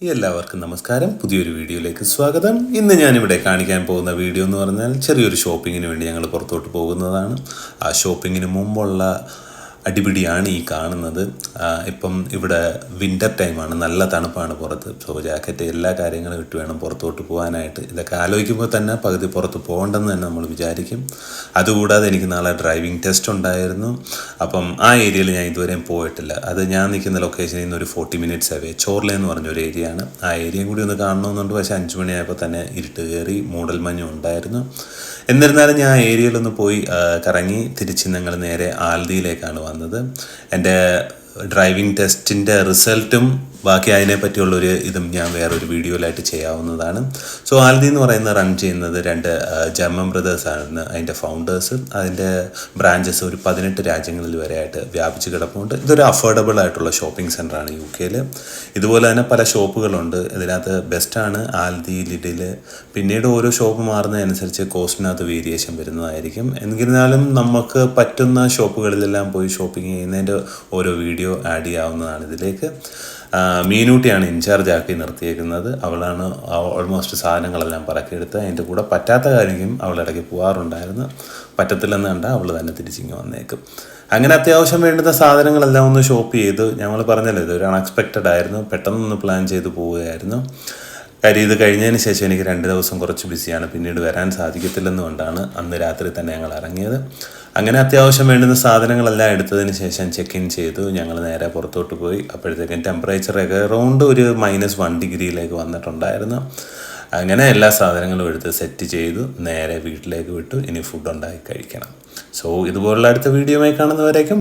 എല്ലാവർക്കും നമസ്കാരം. പുതിയൊരു വീഡിയോയിലേക്ക് സ്വാഗതം. ഇന്ന് ഞാനിവിടെ കാണിക്കാൻ പോകുന്ന വീഡിയോ എന്ന് പറഞ്ഞാൽ ചെറിയൊരു ഷോപ്പിങ്ങിന് വേണ്ടി ഞങ്ങൾ പുറത്തോട്ട് പോകുന്നതാണ്. ആ ഷോപ്പിങ്ങിന് മുമ്പുള്ള അടിപിടിയാണ് ഈ കാണുന്നത്. ഇപ്പം ഇവിടെ വിൻ്റർ ടൈമാണ്, നല്ല തണുപ്പാണ് പുറത്ത്. സോ ജാക്കറ്റ് എല്ലാ കാര്യങ്ങളും ഇട്ട് വേണം പുറത്തോട്ട് പോകാനായിട്ട്. ഇതൊക്കെ ആലോചിക്കുമ്പോൾ തന്നെ പകുതി പുറത്ത് പോകണ്ടെന്ന് തന്നെ നമ്മൾ വിചാരിക്കും. അതുകൂടാതെ എനിക്ക് നാളെ ഡ്രൈവിംഗ് ടെസ്റ്റ് ഉണ്ടായിരുന്നു. അപ്പം ആ ഏരിയയിൽ ഞാൻ ഇതുവരെയും പോയിട്ടില്ല. അത് ഞാൻ നിൽക്കുന്ന ലൊക്കേഷനിൽ നിന്ന് ഒരു 40 മിനിറ്റ്സ് അവേ ചോർല എന്ന് പറഞ്ഞൊരു ഏരിയയാണ്. ആ ഏരിയയും കൂടി ഒന്ന് കാണണമെന്നുണ്ട്. പക്ഷേ 5 മണിയായപ്പോൾ തന്നെ ഇരുട്ട് കയറി, മൂടൽമഞ്ഞും ഉണ്ടായിരുന്നു. എന്നിരുന്നാലും ഞാൻ ആ ഏരിയയിലൊന്ന് പോയി കറങ്ങി തിരിച്ച് ഞങ്ങൾ നേരെ ആൽദിയിലേക്കാണ് വന്നത്. എൻ്റെ ഡ്രൈവിംഗ് ടെസ്റ്റിൻ്റെ റിസൾട്ടും ബാക്കി അതിനെപ്പറ്റിയുള്ളൊരു ഇതും ഞാൻ വേറൊരു വീഡിയോയിലായിട്ട് ചെയ്യാവുന്നതാണ്. സോ ആൽദി എന്ന് പറയുന്ന റൺ ചെയ്യുന്നത് 2 ജർമ്മൻ ബ്രദേഴ്സാണ് അതിൻ്റെ ഫൗണ്ടേഴ്സ്. അതിൻ്റെ ബ്രാഞ്ചസ് ഒരു 18 രാജ്യങ്ങളിൽ വരെയായിട്ട് വ്യാപിച്ച് കിടപ്പുണ്ട്. ഇതൊരു അഫോർഡബിൾ ആയിട്ടുള്ള ഷോപ്പിംഗ് സെൻ്ററാണ് UK-ൽ. ഇതുപോലെ തന്നെ പല ഷോപ്പുകളുണ്ട്. ഇതിനകത്ത് ബെസ്റ്റാണ് ആൽദി, ലിഡിൽ. പിന്നീട് ഓരോ ഷോപ്പ് മാറുന്നതനുസരിച്ച് കോസ്റ്റിനകത്ത് വേരിയേഷൻ വരുന്നതായിരിക്കും. എന്നിരുന്നാലും നമുക്ക് പറ്റുന്ന ഷോപ്പുകളിലെല്ലാം പോയി ഷോപ്പിംഗ് ചെയ്യുന്നതിൻ്റെ ഓരോ വീഡിയോ ആഡ് ചെയ്യാവുന്നതാണ് ഇതിലേക്ക്. മീനൂട്ടിയാണ് ഇൻചാർജ് ആക്കി നിർത്തിയേക്കുന്നത്. അവളാണ് ഓൾമോസ്റ്റ് സാധനങ്ങളെല്ലാം പറക്കിയെടുത്ത്. അതിൻ്റെ കൂടെ പറ്റാത്ത കാര്യവും അവളിടയ്ക്ക് പോകാറുണ്ടായിരുന്നു. പറ്റത്തില്ലെന്ന് കണ്ടാൽ അവൾ തന്നെ തിരിച്ചിങ്ങ് വന്നേക്കും. അങ്ങനെ അത്യാവശ്യം വേണ്ടുന്ന സാധനങ്ങളെല്ലാം ഒന്ന് ഷോപ്പ് ചെയ്തു. ഞങ്ങൾ പറഞ്ഞല്ലോ, ഇതൊരു അൺഎക്സ്പെക്റ്റഡ് ആയിരുന്നു. പെട്ടെന്നൊന്ന് പ്ലാൻ ചെയ്ത് പോവുകയായിരുന്നു. കാര്യം ഇത് കഴിഞ്ഞതിന് ശേഷം എനിക്ക് 2 ദിവസം കുറച്ച് ബിസിയാണ്. പിന്നീട് വരാൻ സാധിക്കത്തില്ലെന്നുകൊണ്ടാണ് അന്ന് രാത്രി തന്നെ ഞങ്ങൾ ഇറങ്ങിയത്. അങ്ങനെ അത്യാവശ്യം വേണ്ടുന്ന സാധനങ്ങളെല്ലാം എടുത്തതിന് ശേഷം ചെക്ക് ഇൻ ചെയ്തു. ഞങ്ങൾ നേരെ പുറത്തോട്ട് പോയി. അപ്പോഴത്തേക്കും ടെമ്പറേച്ചറൊക്കെ അറൗണ്ട് ഒരു -1 ഡിഗ്രിയിലേക്ക് വന്നിട്ടുണ്ടായിരുന്നു. അങ്ങനെ എല്ലാ സാധനങ്ങളും എടുത്ത് സെറ്റ് ചെയ്തു നേരെ വീട്ടിലേക്ക് വിട്ടു. ഇനി ഫുഡ് ഉണ്ടാക്കി കഴിക്കണം. സോ ഇതുപോലുള്ള അടുത്ത വീഡിയോയുമായി കാണുന്നവരേക്കും